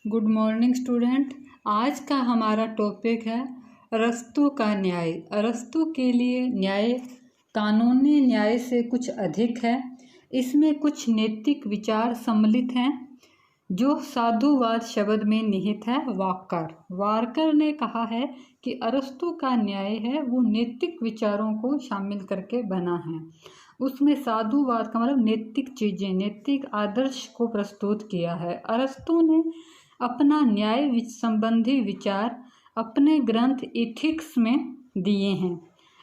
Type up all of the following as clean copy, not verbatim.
Good morning student. आज का हमारा टॉपिक है अरस्तू का न्याय। अरस्तू के लिए न्याय कानूनी न्याय से कुछ अधिक है। इसमें कुछ नैतिक विचार सम्मिलित हैं जो साधुवाद शब्द में निहित है। वारकर ने कहा है कि अरस्तू का न्याय है वो नैतिक विचारों को शामिल करके बना है। उसमें साधुवाद का मतलब नैतिक चीज़ें, नैतिक आदर्श को प्रस्तुत किया है। अरस्तू ने अपना न्याय संबंधी विचार अपने ग्रंथ इथिक्स में दिए हैं।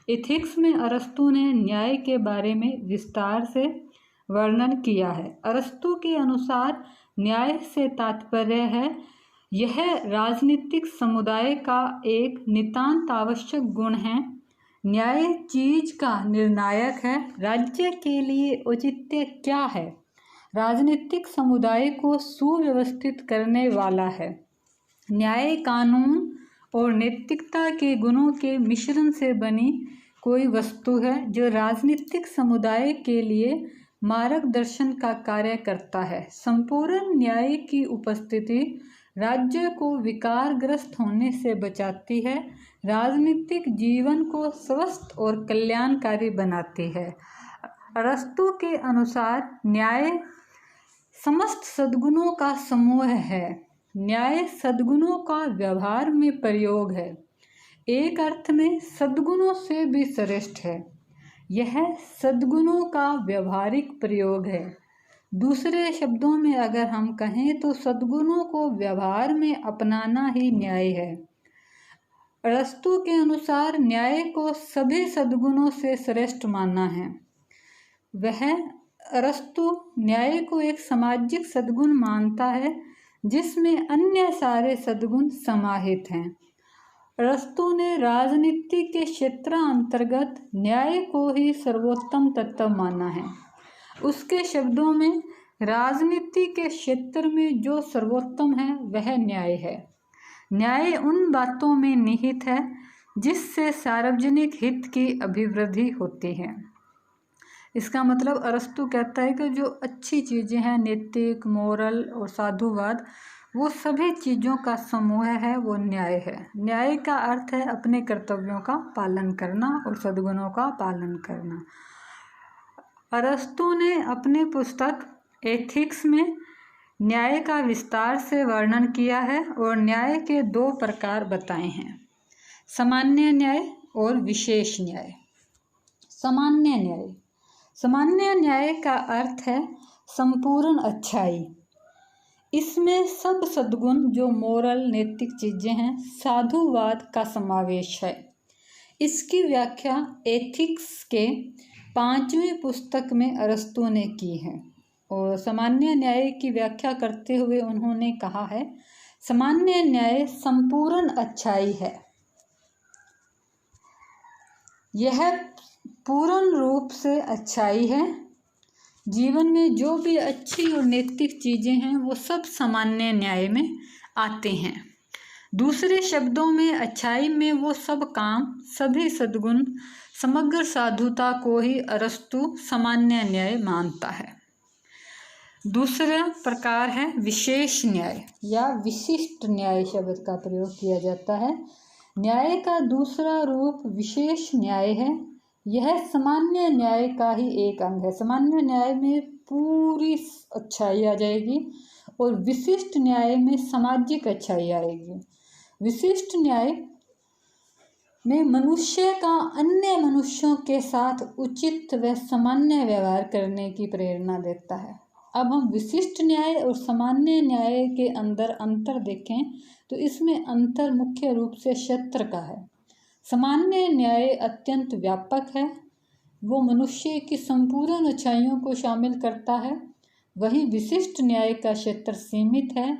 इथिक्स में अरस्तू ने न्याय के बारे में विस्तार से वर्णन किया है। अरस्तू के अनुसार न्याय से तात्पर्य है यह राजनीतिक समुदाय का एक नितांत आवश्यक गुण है। न्याय चीज का निर्णायक है। राज्य के लिए औचित्य क्या है? राजनीतिक समुदाय को सुव्यवस्थित करने वाला है। न्याय कानून और नैतिकता के गुणों के मिश्रण से बनी कोई वस्तु है जो राजनीतिक समुदाय के लिए मार्गदर्शन का कार्य करता है। संपूर्ण न्याय की उपस्थिति राज्य को विकारग्रस्त होने से बचाती है, राजनीतिक जीवन को स्वस्थ और कल्याणकारी बनाती है। अरस्तू के अनुसार न्याय समस्त सद्गुणों का समूह है। न्याय सद्गुणों का व्यवहार में प्रयोग है, एक अर्थ में सद्गुणों से भी श्रेष्ठ है। यह सद्गुणों का व्यवहारिक प्रयोग है। दूसरे शब्दों में अगर हम कहें तो सद्गुणों को व्यवहार में अपनाना ही न्याय है। अरस्तू के अनुसार न्याय को सभी सद्गुणों से श्रेष्ठ मानना है। अरस्तू न्याय को एक सामाजिक सद्गुण मानता है जिसमें अन्य सारे सद्गुण समाहित हैं। अरस्तू ने राजनीति के क्षेत्र अंतर्गत न्याय को ही सर्वोत्तम तत्व माना है। उसके शब्दों में राजनीति के क्षेत्र में जो सर्वोत्तम है वह न्याय है। न्याय उन बातों में निहित है जिससे सार्वजनिक हित की अभिवृद्धि होती है। इसका मतलब अरस्तू कहता है कि जो अच्छी चीज़ें हैं, नैतिक, मोरल और साधुवाद, वो सभी चीज़ों का समूह है, वो न्याय है। न्याय का अर्थ है अपने कर्तव्यों का पालन करना और सद्गुणों का पालन करना। अरस्तू ने अपने पुस्तक एथिक्स में न्याय का विस्तार से वर्णन किया है और न्याय के दो प्रकार बताए हैं, सामान्य न्याय और विशेष न्याय। सामान्य न्याय, सामान्य न्याय का अर्थ है संपूर्ण अच्छाई। इसमें सब सद्गुण जो मोरल नैतिक चीज़ें हैं, साधुवाद का समावेश है। इसकी व्याख्या एथिक्स के 5वीं पुस्तक में अरस्तू ने की है और सामान्य न्याय की व्याख्या करते हुए उन्होंने कहा है, सामान्य न्याय संपूर्ण अच्छाई है। यह पूर्ण रूप से अच्छाई है। जीवन में जो भी अच्छी और नैतिक चीज़ें हैं वो सब सामान्य न्याय में आते हैं। दूसरे शब्दों में अच्छाई में वो सब काम, सभी सद्गुण, समग्र साधुता को ही अरस्तू सामान्य न्याय मानता है। दूसरा प्रकार है विशेष न्याय या विशिष्ट न्याय शब्द का प्रयोग किया जाता है। न्याय का दूसरा रूप विशेष न्याय है। यह सामान्य न्याय का ही एक अंग है। सामान्य न्याय में पूरी अच्छाई आ जाएगी और विशिष्ट न्याय में सामाजिक अच्छाई आएगी। विशिष्ट न्याय में मनुष्य का अन्य मनुष्यों के साथ उचित व सामान्य व्यवहार करने की प्रेरणा देता है। अब हम विशिष्ट न्याय और सामान्य न्याय के अंदर अंतर देखें तो इसमें अंतर मुख्य रूप से क्षेत्र का है। सामान्य न्याय अत्यंत व्यापक है, वो मनुष्य की संपूर्ण अच्छाइयों को शामिल करता है। वही विशिष्ट न्याय का क्षेत्र सीमित है,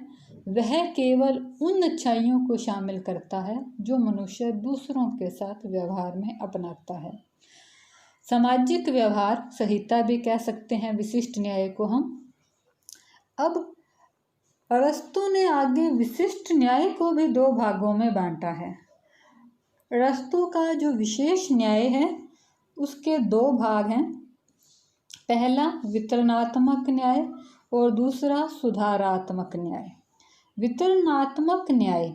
वह केवल उन अच्छाइयों को शामिल करता है जो मनुष्य दूसरों के साथ व्यवहार में अपनाता है। सामाजिक व्यवहार संहिता भी कह सकते हैं विशिष्ट न्याय को हम। अब अरस्तू ने आगे विशिष्ट न्याय को भी 2 भागों में बांटा है। अरस्तू का जो विशेष न्याय है उसके 2 भाग हैं, पहला वितरणात्मक न्याय और दूसरा सुधारात्मक न्याय। वितरणात्मक न्याय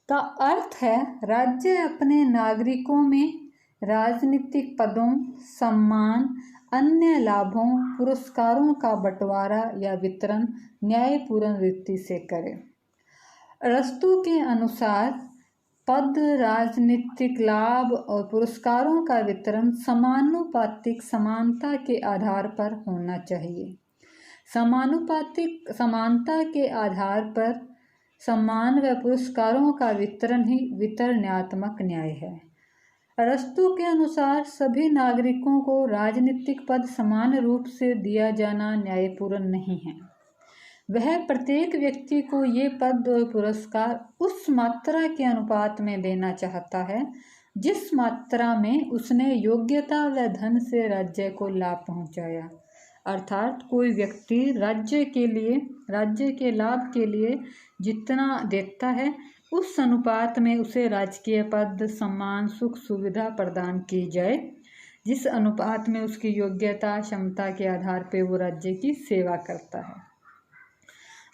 का अर्थ है राज्य अपने नागरिकों में राजनीतिक पदों, सम्मान, अन्य लाभों, पुरस्कारों का बंटवारा या वितरण न्यायपूर्ण रीति से करे। अरस्तू के अनुसार पद, राजनीतिक लाभ और पुरस्कारों का वितरण समानुपातिक समानता के आधार पर होना चाहिए। समानुपातिक समानता के आधार पर सम्मान व पुरस्कारों का वितरण ही वितरणात्मक न्याय है। अरस्तू के अनुसार सभी नागरिकों को राजनीतिक पद समान रूप से दिया जाना न्यायपूर्ण नहीं है। वह प्रत्येक व्यक्ति को ये पद और पुरस्कार उस मात्रा के अनुपात में देना चाहता है जिस मात्रा में उसने योग्यता व धन से राज्य को लाभ पहुंचाया। अर्थात कोई व्यक्ति राज्य के लाभ के लिए जितना देता है उस अनुपात में उसे राजकीय पद, सम्मान, सुख सुविधा प्रदान की जाए, जिस अनुपात में उसकी योग्यता, क्षमता के आधार पर वो राज्य की सेवा करता है।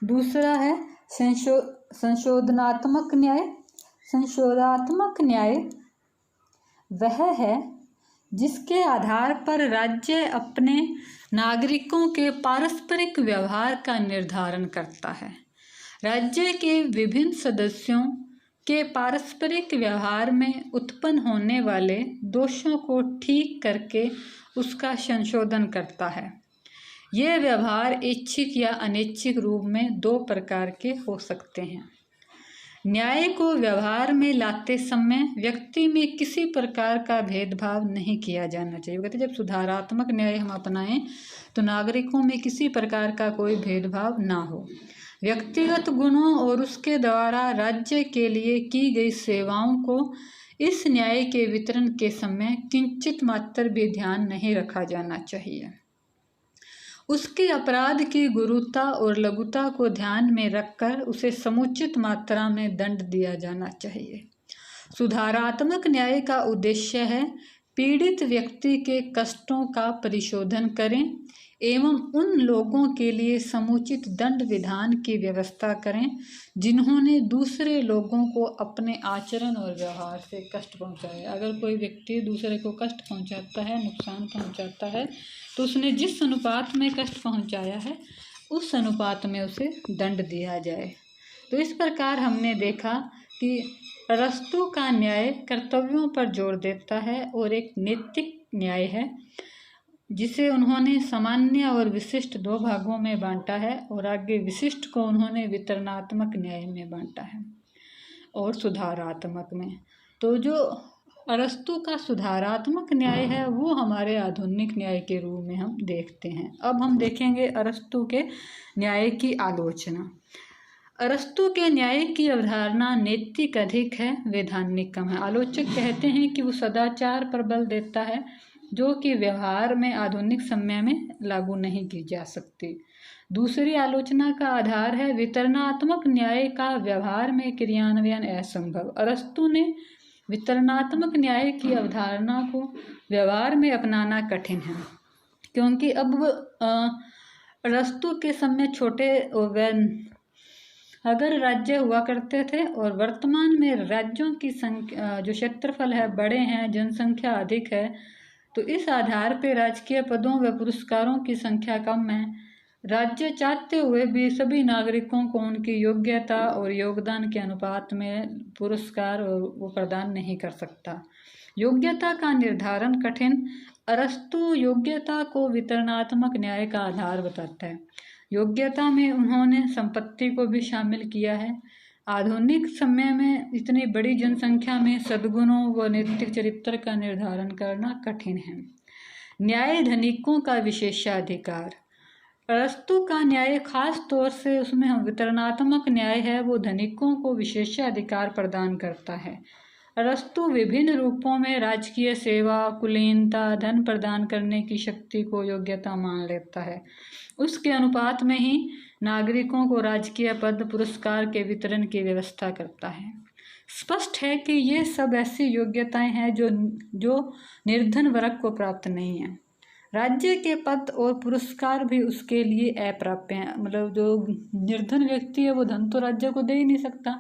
दूसरा है संशोधनात्मक न्याय। संशोधनात्मक न्याय वह है जिसके आधार पर राज्य अपने नागरिकों के पारस्परिक व्यवहार का निर्धारण करता है। राज्य के विभिन्न सदस्यों के पारस्परिक व्यवहार में उत्पन्न होने वाले दोषों को ठीक करके उसका संशोधन करता है। ये व्यवहार ऐच्छिक या अनैच्छिक रूप में दो प्रकार के हो सकते हैं। न्याय को व्यवहार में लाते समय व्यक्ति में किसी प्रकार का भेदभाव नहीं किया जाना चाहिए। कहते जब सुधारात्मक न्याय हम अपनाएं तो नागरिकों में किसी प्रकार का कोई भेदभाव ना हो। व्यक्तिगत गुणों और उसके द्वारा राज्य के लिए की गई सेवाओं को इस न्याय के वितरण के समय किंचित मात्र भी ध्यान नहीं रखा जाना चाहिए। उसके अपराध की गुरुता और लघुता को ध्यान में रखकर उसे समुचित मात्रा में दंड दिया जाना चाहिए। सुधारात्मक न्याय का उद्देश्य है पीड़ित व्यक्ति के कष्टों का परिशोधन करें एवं उन लोगों के लिए समुचित दंड विधान की व्यवस्था करें जिन्होंने दूसरे लोगों को अपने आचरण और व्यवहार से कष्ट पहुंचाया। अगर कोई व्यक्ति दूसरे को कष्ट पहुंचाता है, नुकसान पहुंचाता है, तो उसने जिस अनुपात में कष्ट पहुंचाया है उस अनुपात में उसे दंड दिया जाए। तो इस प्रकार हमने देखा कि अरस्तू का न्याय कर्तव्यों पर जोर देता है और एक नैतिक न्याय है जिसे उन्होंने सामान्य और विशिष्ट दो भागों में बांटा है और आगे विशिष्ट को उन्होंने वितरणात्मक न्याय में बांटा है और सुधारात्मक में। तो जो अरस्तू का सुधारात्मक न्याय है वो हमारे आधुनिक न्याय के रूप में हम देखते हैं। अब हम देखेंगे अरस्तू के न्याय की आलोचना। अरस्तू के न्याय की अवधारणा नैतिक अधिक है, वैधानिक कम है। आलोचक कहते हैं कि वो सदाचार पर बल देता है जो कि व्यवहार में आधुनिक समय में लागू नहीं की जा सकती। दूसरी आलोचना का आधार है वितरणात्मक न्याय का व्यवहार में क्रियान्वयन असंभव। अरस्तू ने वितरणात्मक न्याय की अवधारणा को व्यवहार में अपनाना कठिन है क्योंकि अब अरस्तू के समय छोटे अगर राज्य हुआ करते थे और वर्तमान में राज्यों की संख्या जो क्षेत्रफल है बड़े हैं, जनसंख्या अधिक है, तो इस आधार पर राजकीय पदों व पुरस्कारों की संख्या कम है। राज्य चाहते हुए भी सभी नागरिकों को उनकी योग्यता और योगदान के अनुपात में पुरस्कार वो प्रदान नहीं कर सकता। योग्यता का निर्धारण कठिन। अरस्तू योग्यता को वितरणात्मक न्याय का आधार बताता है। योग्यता में उन्होंने संपत्ति को भी शामिल किया है। आधुनिक समय में इतनी बड़ी जनसंख्या में सद्गुणों व नैतिक चरित्र का निर्धारण करना कठिन है। न्याय धनिकों का विशेषाधिकार। अरस्तू का न्याय खास तौर से उसमें हम वितरणात्मक न्याय है वो धनिकों को विशेषाधिकार प्रदान करता है। अरस्तु विभिन्न रूपों में राजकीय सेवा, कुलीनता, धन प्रदान करने की शक्ति को योग्यता मान लेता है। उसके अनुपात में ही नागरिकों को राजकीय पद, पुरस्कार के वितरण की व्यवस्था करता है। स्पष्ट है कि ये सब ऐसी योग्यताएं हैं जो निर्धन वर्ग को प्राप्त नहीं है। राज्य के पद और पुरस्कार भी उसके लिए अप्राप्य हैं। मतलब जो निर्धन व्यक्ति है वो धन तो राज्य को दे ही नहीं सकता,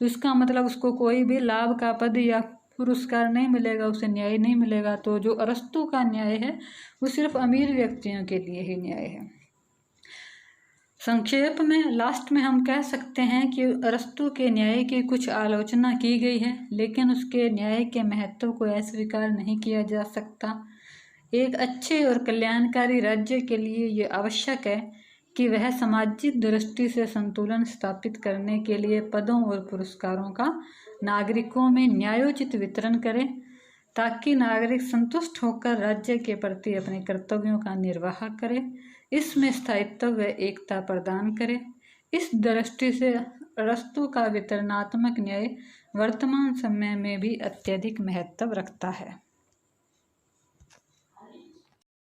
तो इसका मतलब उसको कोई भी लाभ का पद या पुरस्कार नहीं मिलेगा, उसे न्याय नहीं मिलेगा। तो जो अरस्तू का न्याय है वो सिर्फ अमीर व्यक्तियों के लिए ही न्याय है। संक्षेप में लास्ट में हम कह सकते हैं कि अरस्तू के न्याय की कुछ आलोचना की गई है, लेकिन उसके न्याय के महत्व को अस्वीकार नहीं किया जा सकता। एक अच्छे और कल्याणकारी राज्य के लिए ये आवश्यक है कि वह सामाजिक दृष्टि से संतुलन स्थापित करने के लिए पदों और पुरस्कारों का नागरिकों में न्यायोचित वितरण करे, ताकि नागरिक संतुष्ट होकर राज्य के प्रति अपने कर्तव्यों का निर्वाह करे, इसमें स्थायित्व व एकता प्रदान करे। इस दृष्टि से अरस्तू का वितरणात्मक न्याय वर्तमान समय में भी अत्यधिक महत्व रखता है।